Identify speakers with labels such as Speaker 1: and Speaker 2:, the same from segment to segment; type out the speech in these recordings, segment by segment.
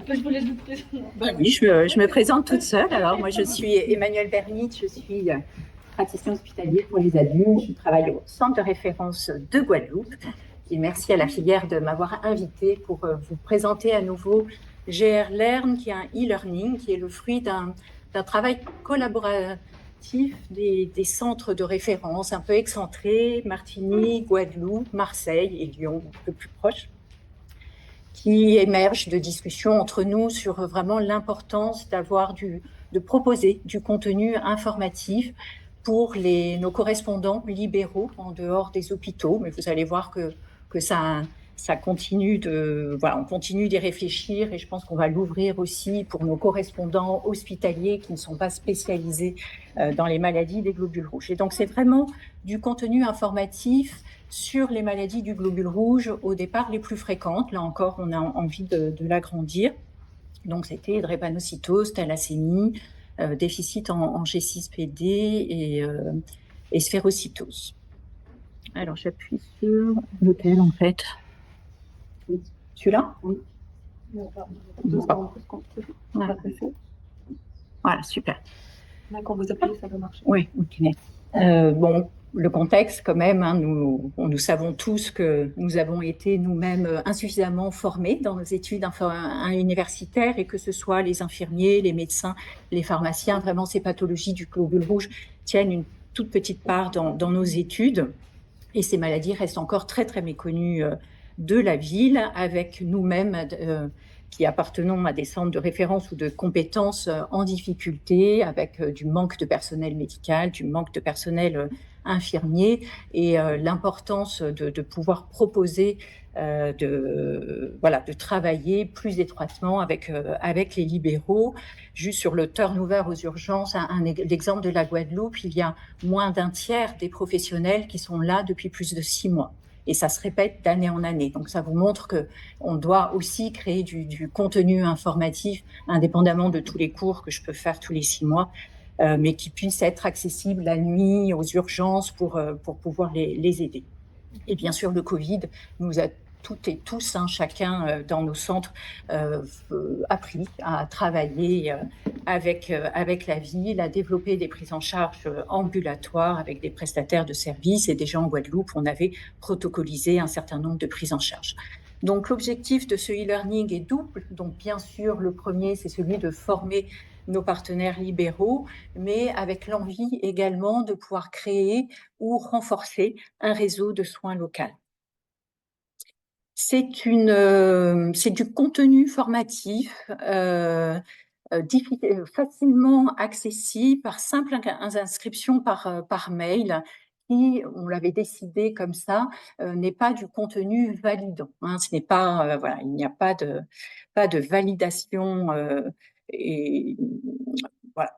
Speaker 1: Je voulais vous présenter.
Speaker 2: Oui, je me présente toute seule. Alors, moi, je suis Emmanuelle Bernitz, je suis praticien hospitalier pour les adultes. Je travaille au centre de référence de Guadeloupe. Et merci à la filière de m'avoir invitée pour vous présenter à nouveau GR Learn, qui est un e-learning, qui est le fruit d'un travail collaboratif des centres de référence un peu excentrés, Martinique, Guadeloupe, Marseille et Lyon, un peu plus proche, qui émergent de discussions entre nous sur vraiment l'importance de proposer du contenu informatif pour nos correspondants libéraux en dehors des hôpitaux. Mais vous allez voir que ça continue on continue d'y réfléchir et je pense qu'on va l'ouvrir aussi pour nos correspondants hospitaliers qui ne sont pas spécialisés dans les maladies des globules rouges. Et donc, c'est vraiment du contenu informatif sur les maladies du globule rouge, au départ les plus fréquentes. Là encore, on a envie de l'agrandir. Donc, c'était drépanocytose, thalassémie, déficit en G6PD et sphérocytose. Alors, j'appuie sur lequel, en fait? Celui-là? Oui. Voilà, super.
Speaker 1: Là, quand vous appuyez, ça va marcher.
Speaker 2: Oui, ok. Bon, le contexte, quand même, hein, nous savons tous que nous avons été nous-mêmes insuffisamment formés dans nos études universitaires et que ce soit les infirmiers, les médecins, les pharmaciens, vraiment ces pathologies du globule rouge tiennent une toute petite part dans nos études et ces maladies restent encore très, très méconnues de la ville, avec nous-mêmes qui appartenons à des centres de référence ou de compétences en difficulté, avec du manque de personnel médical, du manque de personnel infirmier, et l'importance de pouvoir proposer de travailler plus étroitement avec les libéraux. Juste sur le turnover aux urgences, l'exemple de la Guadeloupe, il y a moins d'un tiers des professionnels qui sont là depuis plus de 6 mois. Et ça se répète d'année en année. Donc, ça vous montre qu'on doit aussi créer du contenu informatif, indépendamment de tous les cours que je peux faire tous les 6 mois, mais qui puisse être accessible la nuit, aux urgences, pour pouvoir les aider. Et bien sûr, le Covid nous a toutes et tous, chacun dans nos centres, appris à travailler avec la ville, à développer des prises en charge ambulatoires avec des prestataires de services. Et déjà en Guadeloupe, on avait protocolisé un certain nombre de prises en charge. Donc, l'objectif de ce e-learning est double. Donc, bien sûr, le premier, c'est celui de former nos partenaires libéraux, mais avec l'envie également de pouvoir créer ou renforcer un réseau de soins local. C'est du contenu formatif facilement accessible par simple inscription par mail, qui, on l'avait décidé comme ça, n'est pas du contenu validant. Ce n'est pas, il n'y a pas de validation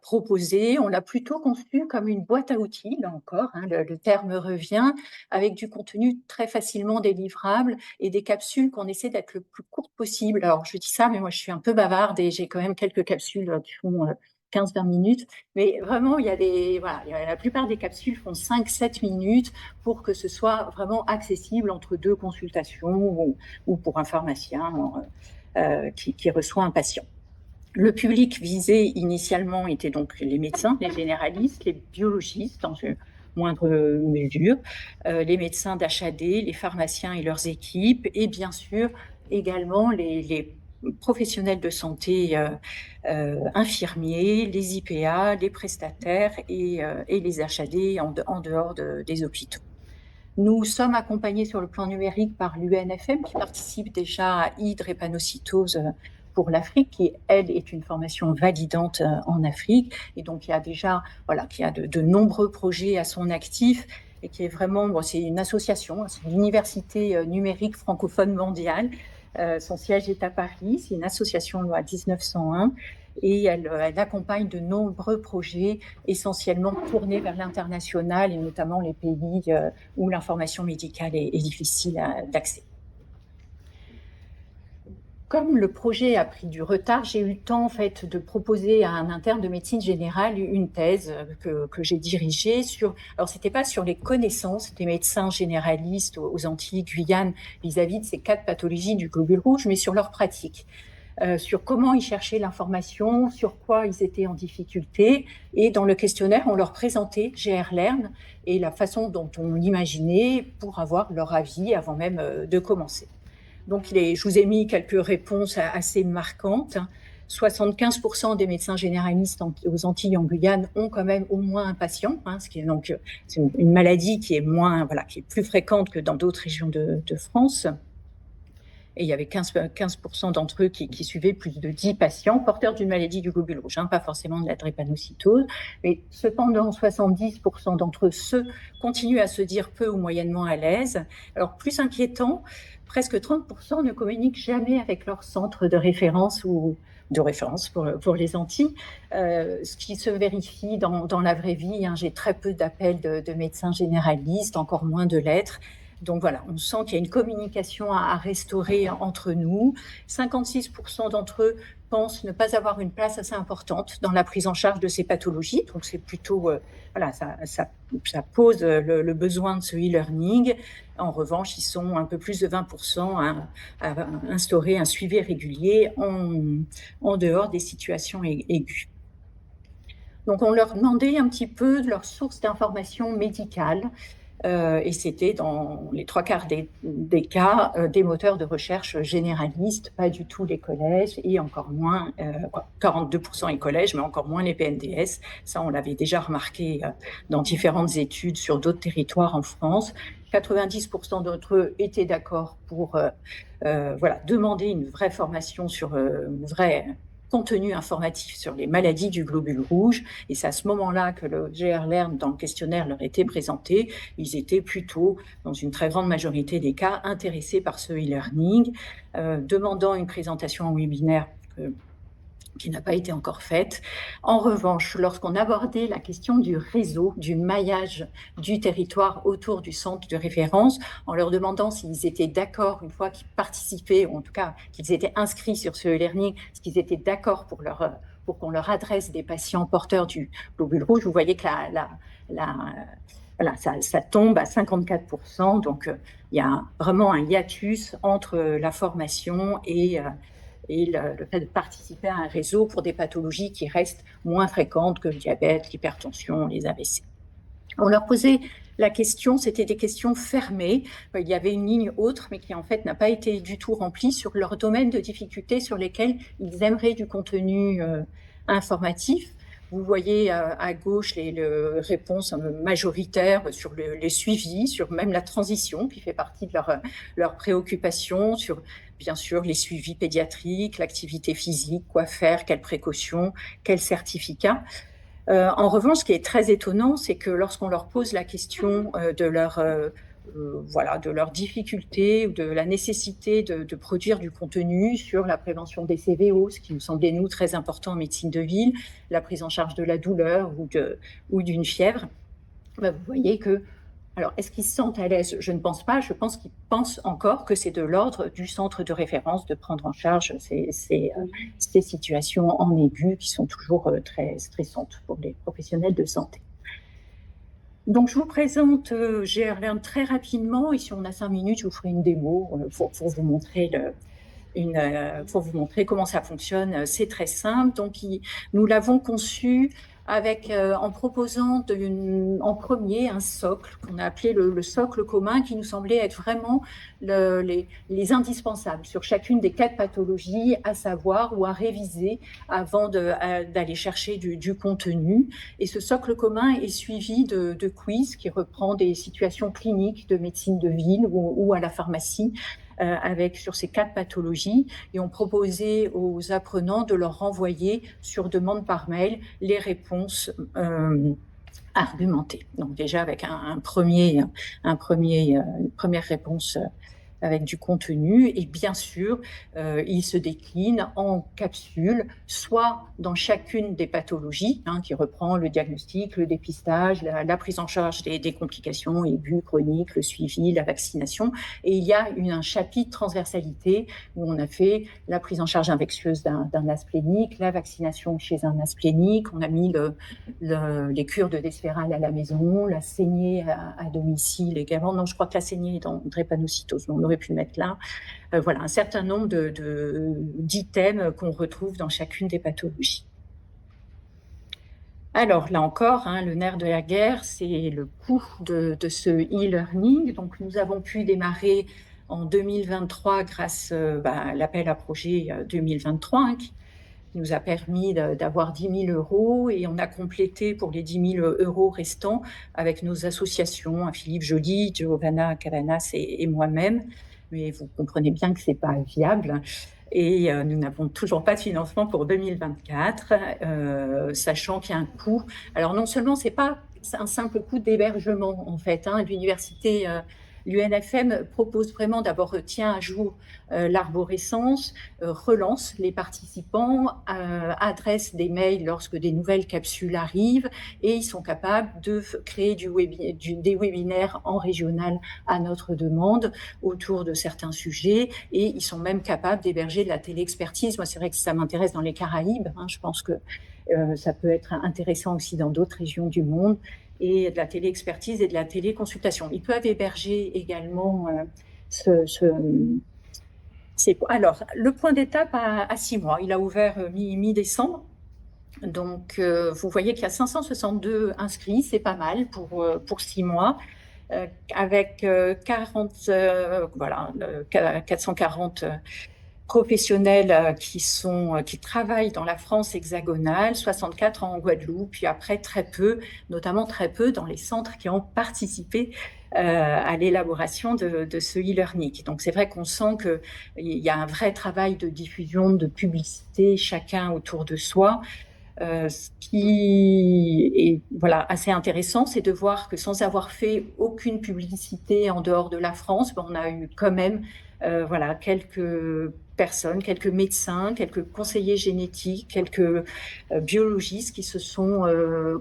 Speaker 2: proposée. On l'a plutôt conçu comme une boîte à outils, là encore, le terme revient, avec du contenu très facilement délivrable et des capsules qu'on essaie d'être le plus courtes possible. Alors, je dis ça, mais moi, je suis un peu bavarde et j'ai quand même quelques capsules qui font 15-20 minutes. Mais vraiment, la plupart des capsules font 5-7 minutes pour que ce soit vraiment accessible entre 2 consultations ou pour un pharmacien qui reçoit un patient. Le public visé initialement était donc les médecins, les généralistes, les biologistes dans une moindre mesure, les médecins d'HAD, les pharmaciens et leurs équipes, et bien sûr également les professionnels de santé infirmiers, les IPA, les prestataires et les HAD en dehors des hôpitaux. Nous sommes accompagnés sur le plan numérique par l'UNFM qui participe déjà à e-drépanocytose pour l'Afrique, qui, elle, est une formation validante en Afrique. Et donc, il y a déjà qui a de nombreux projets à son actif et qui est vraiment, c'est une association, c'est l'Université numérique francophone mondiale. Son siège est à Paris, c'est une association loi 1901 et elle accompagne de nombreux projets essentiellement tournés vers l'international et notamment les pays où l'information médicale est difficile d'accès. Comme le projet a pris du retard, j'ai eu le temps en fait de proposer à un interne de médecine générale une thèse que j'ai dirigée sur. Alors c'était pas sur les connaissances des médecins généralistes aux Antilles, Guyane, vis-à-vis de ces 4 pathologies du globule rouge, mais sur leur pratique. sur comment ils cherchaient l'information, sur quoi ils étaient en difficulté. Et dans le questionnaire, on leur présentait GRLearn et la façon dont on l'imaginait pour avoir leur avis avant même de commencer. Donc, je vous ai mis quelques réponses assez marquantes. 75% des médecins généralistes aux Antilles, en Guyane, ont quand même au moins un patient, ce qui est donc c'est une maladie qui est qui est plus fréquente que dans d'autres régions de France. Et il y avait 15% d'entre eux qui suivaient plus de 10 patients porteurs d'une maladie du globule rouge, pas forcément de la drépanocytose. Mais cependant, 70% d'entre eux continuent à se dire peu ou moyennement à l'aise. Alors, plus inquiétant, presque 30% ne communiquent jamais avec leur centre de référence ou de référence pour les Antilles, ce qui se vérifie dans la vraie vie. J'ai très peu d'appels de médecins généralistes, encore moins de lettres. Donc voilà, on sent qu'il y a une communication à restaurer entre nous. 56% d'entre eux pensent ne pas avoir une place assez importante dans la prise en charge de ces pathologies. Donc c'est plutôt, ça pose le besoin de ce e-learning. En revanche, ils sont un peu plus de 20% à instaurer un suivi régulier en dehors des situations aiguës. Donc on leur demandait un petit peu de leur source d'information médicale. Et c'était dans les 3/4 des cas des moteurs de recherche généralistes, pas du tout les collèges et encore moins, 42% les collèges, mais encore moins les PNDS. Ça, on l'avait déjà remarqué dans différentes études sur d'autres territoires en France. 90% d'entre eux étaient d'accord pour demander une vraie formation sur une vraie contenu informatif sur les maladies du globule rouge. Et c'est à ce moment-là que le GRLearn, dans le questionnaire, leur était présenté. Ils étaient plutôt, dans une très grande majorité des cas, intéressés par ce e-learning, demandant une présentation en webinaire qui n'a pas été encore faite. En revanche, lorsqu'on abordait la question du réseau, du maillage du territoire autour du centre de référence, en leur demandant s'ils étaient d'accord, une fois qu'ils participaient, ou en tout cas qu'ils étaient inscrits sur ce e-learning, est-ce qu'ils étaient d'accord pour qu'on leur adresse des patients porteurs du globule rouge, vous voyez que ça tombe à 54%. Donc, il y a vraiment un hiatus entre la formation et le fait de participer à un réseau pour des pathologies qui restent moins fréquentes que le diabète, l'hypertension, les AVC. On leur posait la question, c'était des questions fermées. Il y avait une ligne autre, mais qui en fait n'a pas été du tout remplie sur leur domaine de difficulté sur lesquels ils aimeraient du contenu informatif. Vous voyez à gauche les réponses majoritaires sur les suivis, sur même la transition qui fait partie de leurs préoccupations, sur bien sûr les suivis pédiatriques, l'activité physique, quoi faire, quelles précautions, quels certificats. En revanche, ce qui est très étonnant, c'est que lorsqu'on leur pose la question de leurs difficultés ou de la nécessité de produire du contenu sur la prévention des CVO, ce qui nous semblait, nous, très important en médecine de ville, la prise en charge de la douleur ou d'une fièvre, vous voyez que, alors, est-ce qu'ils se sentent à l'aise? Je ne pense pas. Je pense qu'ils pensent encore que c'est de l'ordre du centre de référence de prendre en charge ces situations en aigu qui sont toujours très stressantes pour les professionnels de santé. Donc, je vous présente GRLearn très rapidement. Et si on a 5 minutes, je vous ferai une démo pour vous montrer pour vous montrer comment ça fonctionne. C'est très simple. Donc, nous l'avons conçu en proposant en premier un socle qu'on a appelé le socle commun, qui nous semblait être vraiment les indispensables sur chacune des 4 pathologies à savoir ou à réviser avant d'aller chercher du contenu. Et ce socle commun est suivi de quiz qui reprend des situations cliniques de médecine de ville ou à la pharmacie, sur ces 4 pathologies, et on proposait aux apprenants de leur renvoyer sur demande par mail les réponses argumentées. Donc déjà avec une première réponse avec du contenu, et bien sûr, il se décline en capsules, soit dans chacune des pathologies, qui reprend le diagnostic, le dépistage, la prise en charge des complications aiguës, chroniques, le suivi, la vaccination, et il y a un chapitre transversalité où on a fait la prise en charge infectieuse d'un asplénique, la vaccination chez un asplénique, on a mis les cures de Desferal à la maison, la saignée à domicile également. Non, je crois que la saignée est dans drépanocytose, on aurait pu le mettre là. Voilà, un certain nombre d'items qu'on retrouve dans chacune des pathologies. Alors là encore, le nerf de la guerre, c'est le coût de ce e-learning. Donc nous avons pu démarrer en 2023 grâce à l'appel à projet 2023 qui nous a permis d'avoir 10 000 euros, et on a complété pour les 10 000 euros restants avec nos associations, Philippe Joly, Giovanna Cavanas et moi-même. Mais vous comprenez bien que ce n'est pas viable. Et nous n'avons toujours pas de financement pour 2024, sachant qu'il y a un coût. Alors non seulement c'est pas un simple coût d'hébergement en fait, l'université, l'UNFM propose vraiment d'abord tient à jour l'arborescence, relance les participants, adresse des mails lorsque des nouvelles capsules arrivent, et ils sont capables de créer des webinaires en régional à notre demande autour de certains sujets, et ils sont même capables d'héberger de la téléexpertise. Moi, c'est vrai que ça m'intéresse dans les Caraïbes, je pense que ça peut être intéressant aussi dans d'autres régions du monde, et de la téléexpertise et de la téléconsultation. Ils peuvent héberger également Alors, le point d'étape à 6 mois, il a ouvert mi-décembre. Donc, vous voyez qu'il y a 562 inscrits, c'est pas mal pour 6 mois. Avec 440 professionnels qui travaillent dans la France hexagonale, 64 en Guadeloupe, puis après notamment très peu dans les centres qui ont participé à l'élaboration de ce e-learning. Donc c'est vrai qu'on sent qu'il y a un vrai travail de diffusion, de publicité, chacun autour de soi. Ce qui est assez intéressant, c'est de voir que sans avoir fait aucune publicité en dehors de la France, on a eu quand même quelques personnes, quelques médecins, quelques conseillers génétiques, quelques biologistes qui se sont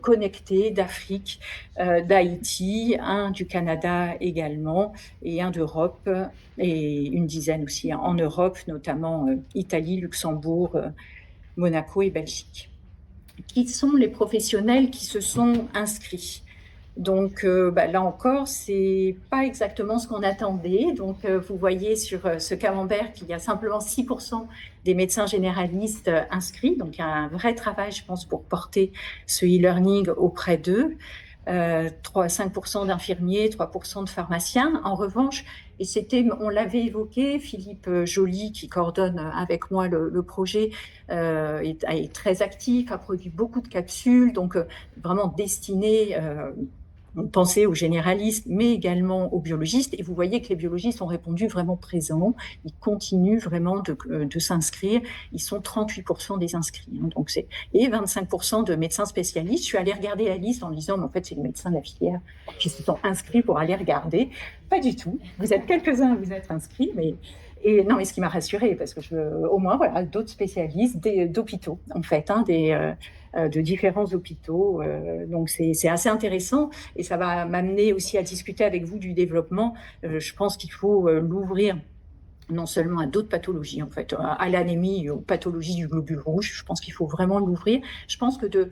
Speaker 2: connectés d'Afrique, d'Haïti, un du Canada également, et un d'Europe, et une dizaine aussi en Europe, notamment Italie, Luxembourg, Monaco et Belgique. Qui sont les professionnels qui se sont inscrits? Donc là encore, c'est pas exactement ce qu'on attendait. Donc vous voyez sur ce camembert qu'il y a simplement 6% des médecins généralistes inscrits. Donc il y a un vrai travail, je pense, pour porter ce e-learning auprès d'eux. 5% d'infirmiers, 3% de pharmaciens. En revanche, on l'avait évoqué, Philippe Joly, qui coordonne avec moi le projet, est très actif, a produit beaucoup de capsules, donc vraiment destiné. On pensait aux généralistes, mais également aux biologistes. Et vous voyez que les biologistes ont répondu vraiment présents. Ils continuent vraiment de s'inscrire. Ils sont 38% des inscrits. Et 25% de médecins spécialistes. Je suis allée regarder la liste en disant, mais en fait, c'est les médecins de la filière qui se sont inscrits pour aller regarder. Pas du tout. Vous êtes quelques-uns à vous être inscrits, mais ce qui m'a rassurée, parce que au moins, d'autres spécialistes d'hôpitaux, en fait, de différents hôpitaux. Donc, c'est assez intéressant, et ça va m'amener aussi à discuter avec vous du développement. Je pense qu'il faut l'ouvrir non seulement à d'autres pathologies, en fait, à l'anémie, aux pathologies du globule rouge. Je pense qu'il faut vraiment l'ouvrir. Je pense que de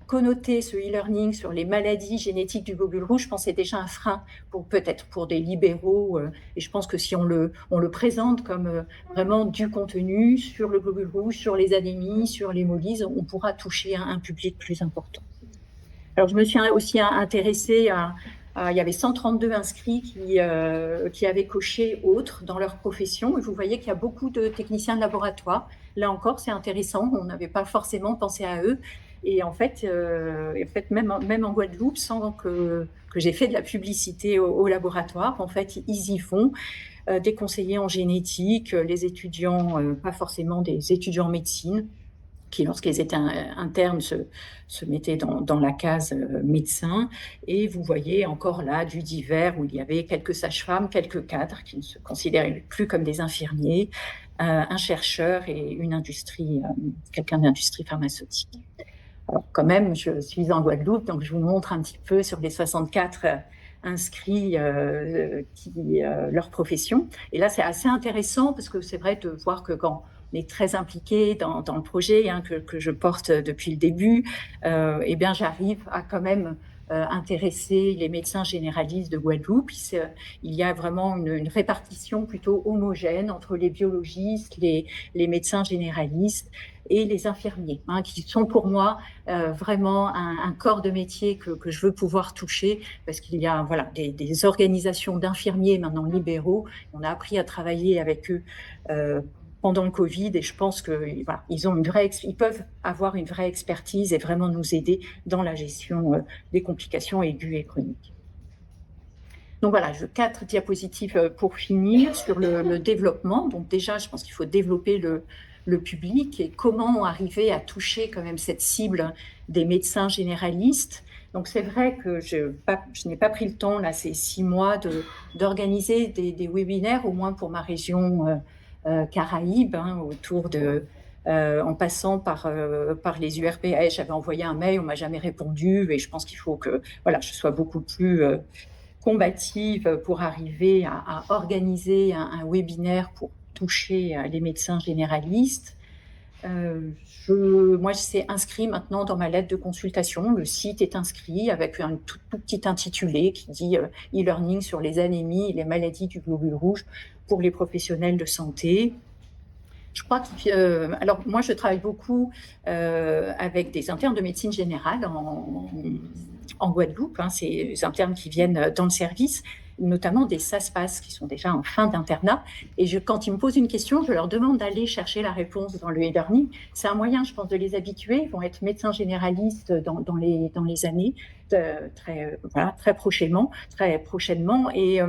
Speaker 2: connoter ce e-learning sur les maladies génétiques du globule rouge, je pense que c'est déjà un frein peut-être pour des libéraux. Et je pense que si on le présente comme vraiment du contenu sur le globule rouge, sur les anémies, sur l'hémolyse, on pourra toucher un public plus important. Alors, je me suis aussi intéressée il y avait 132 inscrits qui avaient coché autres dans leur profession. Et vous voyez qu'il y a beaucoup de techniciens de laboratoire. Là encore, c'est intéressant. On n'avait pas forcément pensé à eux. Et en fait, même en Guadeloupe, sans que j'ai fait de la publicité au laboratoire, en fait, ils y vont. Des conseillers en génétique, les étudiants, pas forcément des étudiants en médecine, qui, lorsqu'ils étaient internes, se mettaient dans la case médecin. Et vous voyez encore là du divers, où il y avait quelques sages-femmes, quelques cadres qui ne se considéraient plus comme des infirmiers, un chercheur et une industrie, quelqu'un d'industrie pharmaceutique. Alors quand même, je suis en Guadeloupe, donc je vous montre un petit peu sur les 64 inscrits leur profession. Et là, c'est assez intéressant, parce que c'est vrai de voir que quand on est très impliqué dans le projet que je porte depuis le début, j'arrive à quand même intéresser les médecins généralistes de Guadeloupe. Il y a vraiment une répartition plutôt homogène entre les biologistes, les médecins généralistes et les infirmiers, qui sont pour moi vraiment un corps de métier que je veux pouvoir toucher, parce qu'il y a des organisations d'infirmiers maintenant libéraux. On a appris à travailler avec eux pendant le Covid, et je pense qu'ils ils peuvent avoir une vraie expertise et vraiment nous aider dans la gestion des complications aiguës et chroniques. Donc voilà, 4 diapositives pour finir sur le développement. Donc déjà, je pense qu'il faut développer le public et comment arriver à toucher quand même cette cible des médecins généralistes. Donc c'est vrai que je n'ai pas pris le temps, là, ces 6 mois, d'organiser des webinaires, au moins pour ma région Caraïbes, autour de... en passant par les URPA. J'avais envoyé un mail, on ne m'a jamais répondu, et je pense qu'il faut que je sois beaucoup plus combative pour arriver à organiser un webinaire pour toucher les médecins généralistes. Moi, c'est inscrit maintenant dans ma lettre de consultation. Le site est inscrit avec un tout petit intitulé qui dit e-learning sur les anémies et les maladies du globule rouge pour les professionnels de santé. Je crois que, alors moi, je travaille beaucoup avec des internes de médecine générale en Guadeloupe. C'est des internes qui viennent dans le service, notamment des SASPAS qui sont déjà en fin d'internat. Et quand ils me posent une question, je leur demande d'aller chercher la réponse dans le e-learning. C'est un moyen, je pense, de les habituer. Ils vont être médecins généralistes dans les années, très prochainement. Et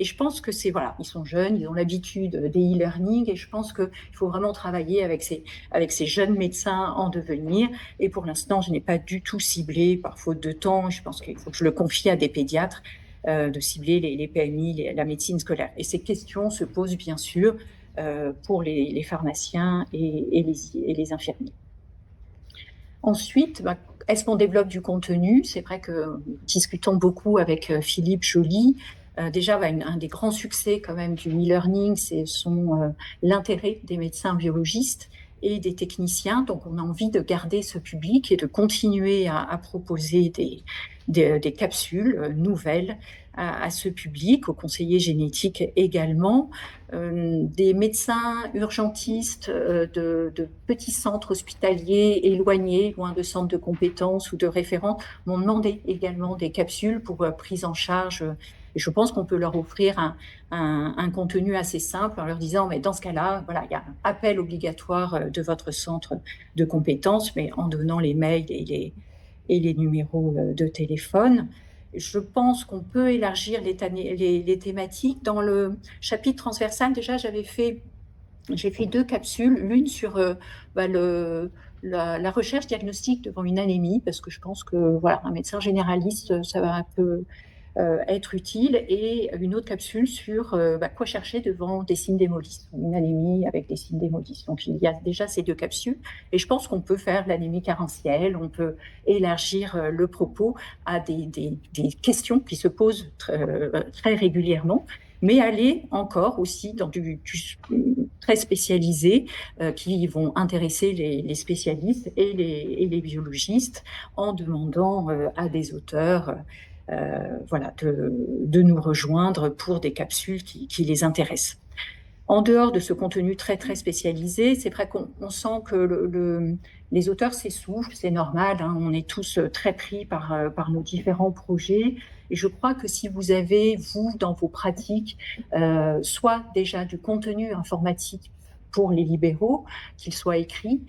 Speaker 2: je pense que ils sont jeunes, ils ont l'habitude des e-learning, et je pense qu'il faut vraiment travailler avec ces jeunes médecins en devenir. Et pour l'instant, je n'ai pas du tout ciblé, par faute de temps. Je pense qu'il faut que je le confie à des pédiatres, de cibler les PMI, la médecine scolaire. Et ces questions se posent bien sûr pour les pharmaciens et les infirmiers. Ensuite, est-ce qu'on développe du contenu? C'est vrai que nous discutons beaucoup avec Philippe Joly. Déjà, un des grands succès quand même du e-learning, c'est l'intérêt des médecins biologistes et des techniciens. Donc, on a envie de garder ce public et de continuer à proposer des capsules nouvelles à ce public, aux conseillers génétiques également. Des médecins urgentistes de petits centres hospitaliers éloignés, loin de centres de compétences ou de référents, m'ont demandé également des capsules pour prise en charge. Et je pense qu'on peut leur offrir un contenu assez simple en leur disant, mais dans ce cas-là, il y a un appel obligatoire de votre centre de compétences, mais en donnant les mails et les numéros de téléphone. Je pense qu'on peut élargir les thématiques. Dans le chapitre transversal, déjà, j'ai fait 2 capsules, l'une sur la recherche diagnostique devant une anémie, parce que je pense que un médecin généraliste, ça va un peu être utile, et une autre capsule sur quoi chercher devant des signes d'hémolyse, une anémie avec des signes d'hémolyse. Donc il y a déjà ces 2 capsules, et je pense qu'on peut faire l'anémie carentielle, on peut élargir le propos à des questions qui se posent très régulièrement, mais aller encore aussi dans du très spécialisé qui vont intéresser les spécialistes et les biologistes, en demandant à des auteurs de nous rejoindre pour des capsules qui les intéressent. En dehors de ce contenu très, très spécialisé, c'est vrai qu'on sent que les auteurs s'essoufflent, c'est normal, on est tous très pris par nos différents projets. Et je crois que si vous avez, vous, dans vos pratiques, soit déjà du contenu informatique pour les libéraux, qu'il soit écrit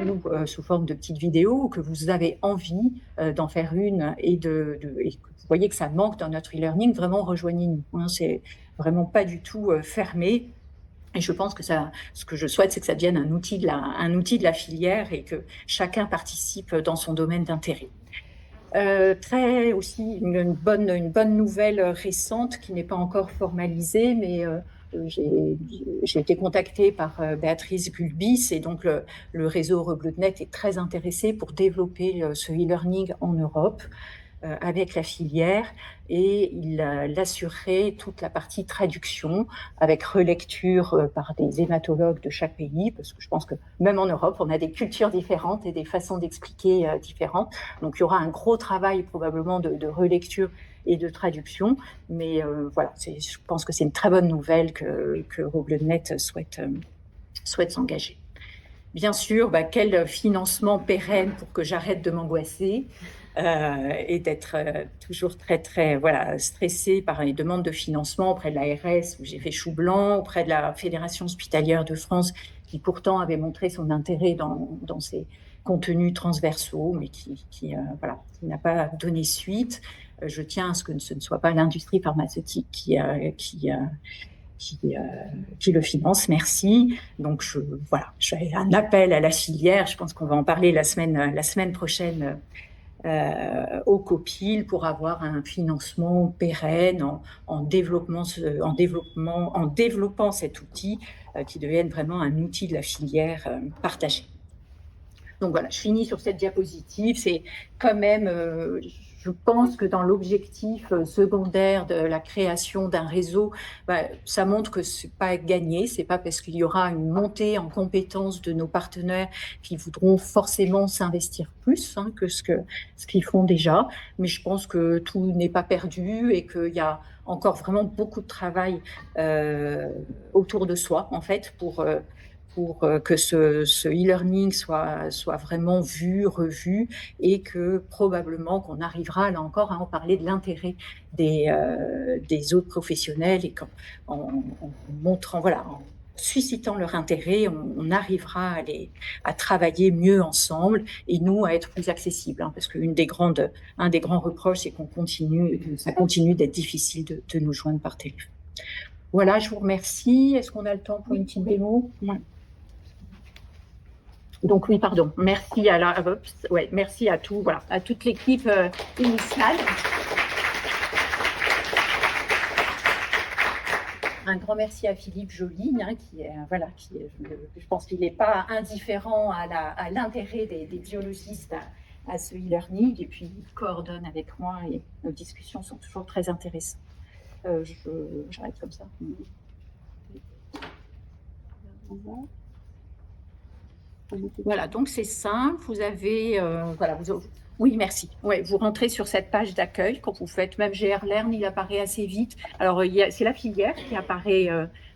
Speaker 2: ou sous forme de petites vidéos, ou que vous avez envie d'en faire une et que vous voyez que ça manque dans notre e-learning, vraiment rejoignez-nous. C'est vraiment pas du tout fermé. Et je pense que ce que je souhaite, c'est que ça devienne un outil de la filière et que chacun participe dans son domaine d'intérêt. Aussi une bonne nouvelle récente qui n'est pas encore formalisée, mais j'ai été contactée par Béatrice Gulbis, et donc le réseau Rebloednet est très intéressé pour développer ce e-learning en Europe. avec la filière et il assurerait toute la partie traduction avec relecture par des hématologues de chaque pays, parce que je pense que même en Europe, on a des cultures différentes et des façons d'expliquer différentes. Donc il y aura un gros travail probablement de relecture et de traduction, mais voilà, je pense que c'est une très bonne nouvelle que RoubleNet souhaite s'engager. Bien sûr, quel financement pérenne pour que j'arrête de m'angoisser et d'être toujours très stressée par les demandes de financement auprès de l'ARS où j'ai fait chou blanc, auprès de la Fédération hospitalière de France qui pourtant avait montré son intérêt dans ces contenus transversaux, mais qui n'a pas donné suite. Je tiens à ce que ce ne soit pas l'industrie pharmaceutique qui le finance, merci. Donc j'ai un appel à la filière, je pense qu'on va en parler la semaine prochaine au COPIL pour avoir un financement pérenne en développant cet outil qui devienne vraiment un outil de la filière partagé. Donc voilà, je finis sur cette diapositive. C'est quand même, je pense que dans l'objectif secondaire de la création d'un réseau, ça montre que c'est pas gagné. C'est pas parce qu'il y aura une montée en compétences de nos partenaires qui voudront forcément s'investir plus que ce qu'ils font déjà. Mais je pense que tout n'est pas perdu et qu'il y a encore vraiment beaucoup de travail autour de soi, en fait, pour que ce e-learning soit vraiment vu, revu, et que probablement qu'on arrivera là encore à en parler de l'intérêt des autres professionnels et en montrant, en suscitant leur intérêt, on arrivera à travailler mieux ensemble et nous à être plus accessibles, parce qu'un des grands reproches, c'est que ça continue d'être difficile de nous joindre par téléphone. Voilà, je vous remercie. Est-ce qu'on a le temps pour une petite démo ? Donc oui, pardon. Merci merci à toute l'équipe initiale. Un grand merci à Philippe Joly, je pense qu'il n'est pas indifférent à l'intérêt des biologistes à ce e-learning, et puis il coordonne avec moi et nos discussions sont toujours très intéressantes. J'arrête comme ça. Voilà, donc c'est simple, vous avez, oui, merci. Ouais, vous rentrez sur cette page d'accueil, quand vous faites même GRLearn, il apparaît assez vite. Alors, c'est la filière qui apparaît,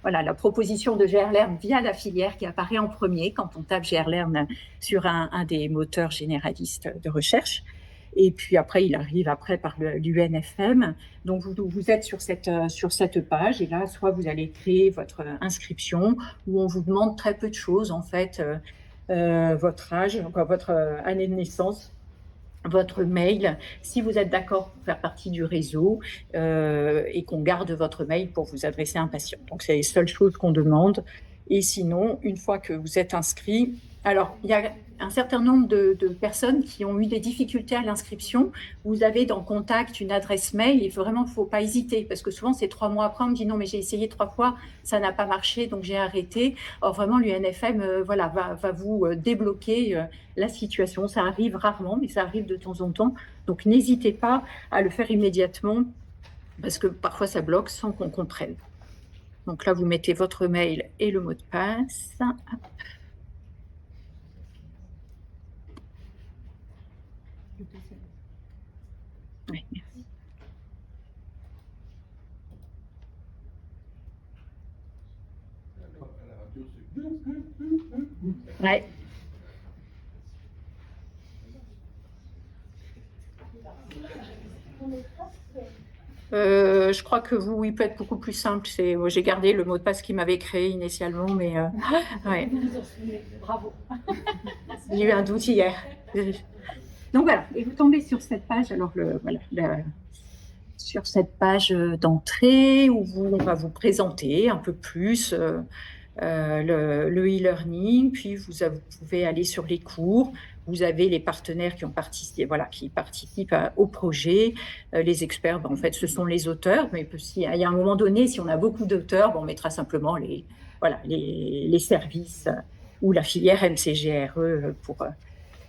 Speaker 2: la proposition de GRLearn via la filière qui apparaît en premier quand on tape GRLearn sur un des moteurs généralistes de recherche. Et puis après, il arrive par l'UNFM. Donc, vous êtes sur cette page, et là, soit vous allez créer votre inscription, où on vous demande très peu de choses, en fait, votre âge, votre année de naissance, votre mail, si vous êtes d'accord pour faire partie du réseau et qu'on garde votre mail pour vous adresser à un patient. Donc, c'est les seules choses qu'on demande. Et sinon, une fois que vous êtes inscrit, alors, il y a un certain nombre de personnes qui ont eu des difficultés à l'inscription. Vous avez dans Contact une adresse mail. Il ne faut pas hésiter, parce que souvent, c'est 3 mois après, on me dit non, mais j'ai essayé 3 fois, ça n'a pas marché, donc j'ai arrêté. Or, vraiment, l'UNFM va vous débloquer la situation. Ça arrive rarement, mais ça arrive de temps en temps. Donc, n'hésitez pas à le faire immédiatement, parce que parfois, ça bloque sans qu'on comprenne. Donc là, vous mettez votre mail et le mot de passe. Oui, merci. Ouais. Je crois que il peut être beaucoup plus simple. J'ai gardé le mot de passe qu'il m'avait créé initialement, mais ouais. Bravo. Il y a eu un doute hier. Donc voilà, et vous tombez sur cette page, alors sur cette page d'entrée où on va vous présenter un peu plus le e-learning, puis vous pouvez aller sur les cours. Vous avez les partenaires qui participent au projet. Les experts, en fait, ce sont les auteurs, mais il y a un moment donné, si on a beaucoup d'auteurs, on mettra simplement les services ou la filière MCGRE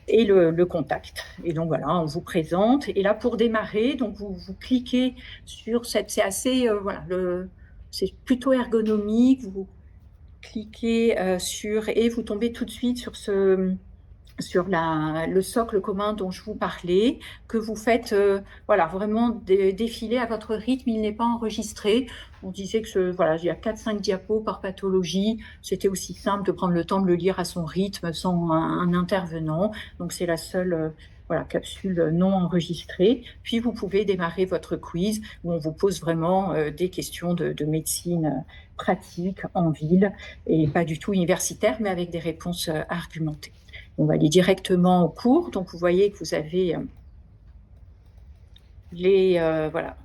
Speaker 2: et le contact. Et donc voilà, on vous présente. Et là, pour démarrer, donc vous cliquez sur cette, c'est assez, voilà, c'est plutôt ergonomique. Vous cliquez sur et vous tombez tout de suite sur sur le socle commun dont je vous parlais, que vous faites voilà, vraiment défiler à votre rythme. Il n'est pas enregistré. On disait que voilà, il y a 4-5 diapos par pathologie. C'était aussi simple de prendre le temps de le lire à son rythme sans un intervenant. Donc c'est la seule voilà, capsule non enregistrée. Puis vous pouvez démarrer votre quiz où on vous pose vraiment des questions de médecine pratique en ville et pas du tout universitaire, mais avec des réponses argumentées. On va aller directement au cours. Donc, vous voyez que vous avez voilà.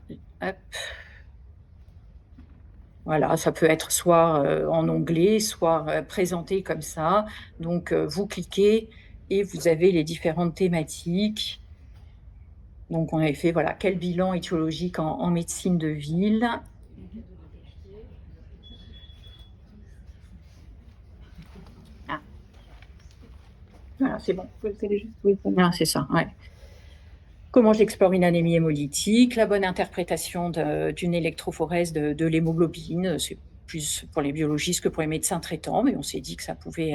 Speaker 2: Hop. Voilà, ça peut être soit en onglet, soit présenté comme ça. Donc, vous cliquez et vous avez les différentes thématiques. Donc, on avait fait, voilà, quel bilan étiologique en médecine de ville. Ah. Voilà, c'est bon. Ah, c'est ça, ouais. Comment j'explore une anémie hémolytique, la bonne interprétation d'une électrophorèse de l'hémoglobine. C'est plus pour les biologistes que pour les médecins traitants, mais on s'est dit que ça pouvait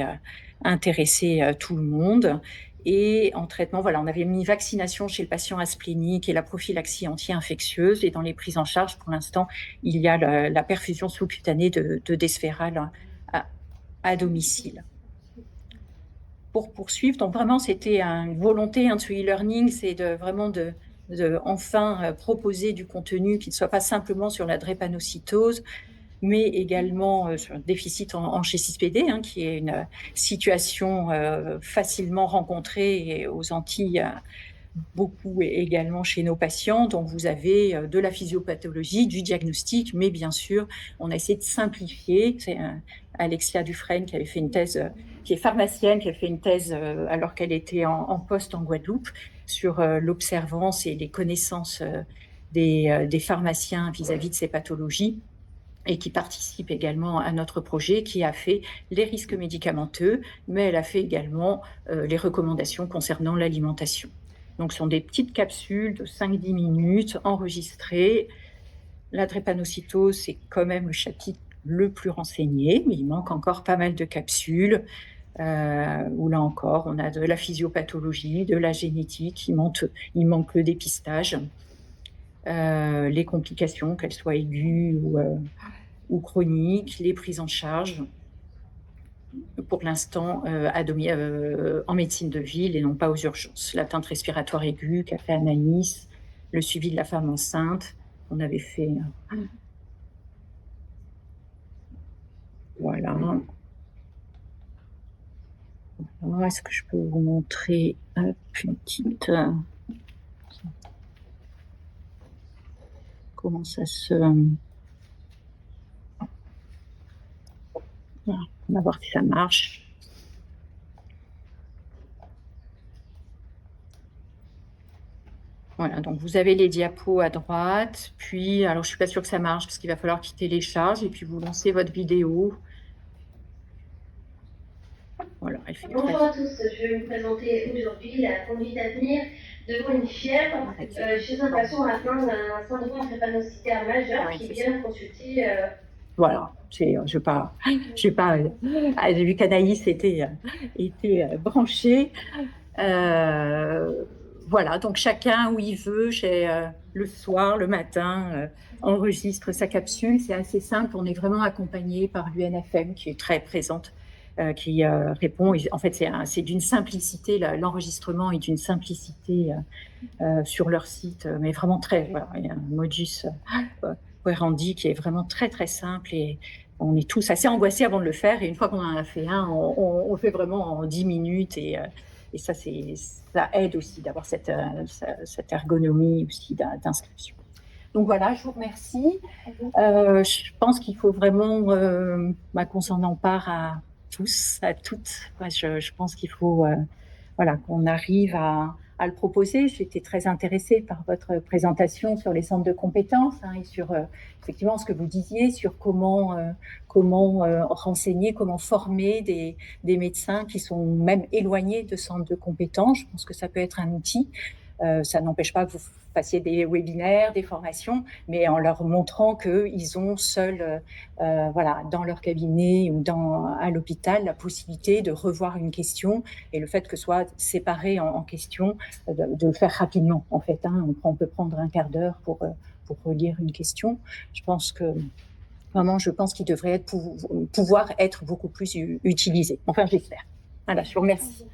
Speaker 2: intéresser tout le monde. Et en traitement, voilà, on avait mis vaccination chez le patient asplénique et la prophylaxie anti-infectieuse. Et dans les prises en charge, pour l'instant, il y a la perfusion sous-cutanée de Desferal à domicile. Pour poursuivre, donc vraiment, c'était une volonté de e-learning, c'est vraiment de enfin proposer du contenu qui ne soit pas simplement sur la drépanocytose, mais également sur le déficit en G6PD, qui est une situation facilement rencontrée aux Antilles, beaucoup également chez nos patients. Donc, vous avez de la physiopathologie, du diagnostic, mais bien sûr, on a essayé de simplifier. C'est Alexia Dufresne qui avait fait une thèse, qui est pharmacienne, qui a fait une thèse alors qu'elle était en poste en Guadeloupe sur l'observance et les connaissances des pharmaciens vis-à-vis de ces pathologies, et qui participe également à notre projet, qui a fait les risques médicamenteux, mais elle a fait également les recommandations concernant l'alimentation. Donc, ce sont des petites capsules de 5-10 minutes enregistrées. La drépanocytose, c'est quand même le chapitre le plus renseigné, mais il manque encore pas mal de capsules où là encore, on a de la physiopathologie, de la génétique, il manque le dépistage, les complications, qu'elles soient aiguës ou chroniques, les prises en charge, pour l'instant en médecine de ville et non pas aux urgences. L'atteinte respiratoire aiguë qu'a fait Anaïs, le suivi de la femme enceinte, on avait fait. Voilà. Alors, est-ce que je peux vous montrer une petite. Comment ça se. Voilà. On va voir si ça marche. Voilà, donc vous avez les diapos à droite, puis, alors je ne suis pas sûre que ça marche parce qu'il va falloir qu'il télécharge et puis vous lancez votre vidéo. Voilà, elle fait
Speaker 3: Bonjour à tous, je vais vous présenter aujourd'hui la conduite à tenir devant une fièvre chez un patient atteint d'un syndrome drépanocytaire majeur qui vient consulter.
Speaker 2: Voilà, je n'ai pas j'ai vu qu'Anaïs était branchée. Voilà, donc chacun où il veut, le soir, le matin, enregistre sa capsule. C'est assez simple, on est vraiment accompagné par l'UNFM qui est très présente, qui répond. En fait, c'est d'une simplicité, l'enregistrement est d'une simplicité sur leur site, mais vraiment très, voilà, il y a un modus operandi qui est vraiment très très simple et on est tous assez angoissés avant de le faire. Et une fois qu'on en a fait un, on le fait vraiment en 10 minutes et ça aide aussi d'avoir cette ergonomie aussi d'inscription. Donc voilà, je vous remercie. Je pense qu'il faut vraiment qu'on s'en empare à tous, à toutes. Je pense qu'il faut voilà, qu'on arrive à à le proposer. J'étais très intéressée par votre présentation sur les centres de compétences et sur effectivement ce que vous disiez sur comment renseigner, comment former des médecins qui sont même éloignés de centres de compétences. Je pense que ça peut être un outil. Ça n'empêche pas que vous fassiez des webinaires, des formations, mais en leur montrant qu'ils ont seuls, dans leur cabinet ou à l'hôpital, la possibilité de revoir une question et le fait que ce soit séparé en questions, de le faire rapidement en fait. On peut prendre un quart d'heure pour relire une question. Je pense qu'il devrait pouvoir être beaucoup plus utilisé. Enfin, j'espère. Voilà, je vous remercie.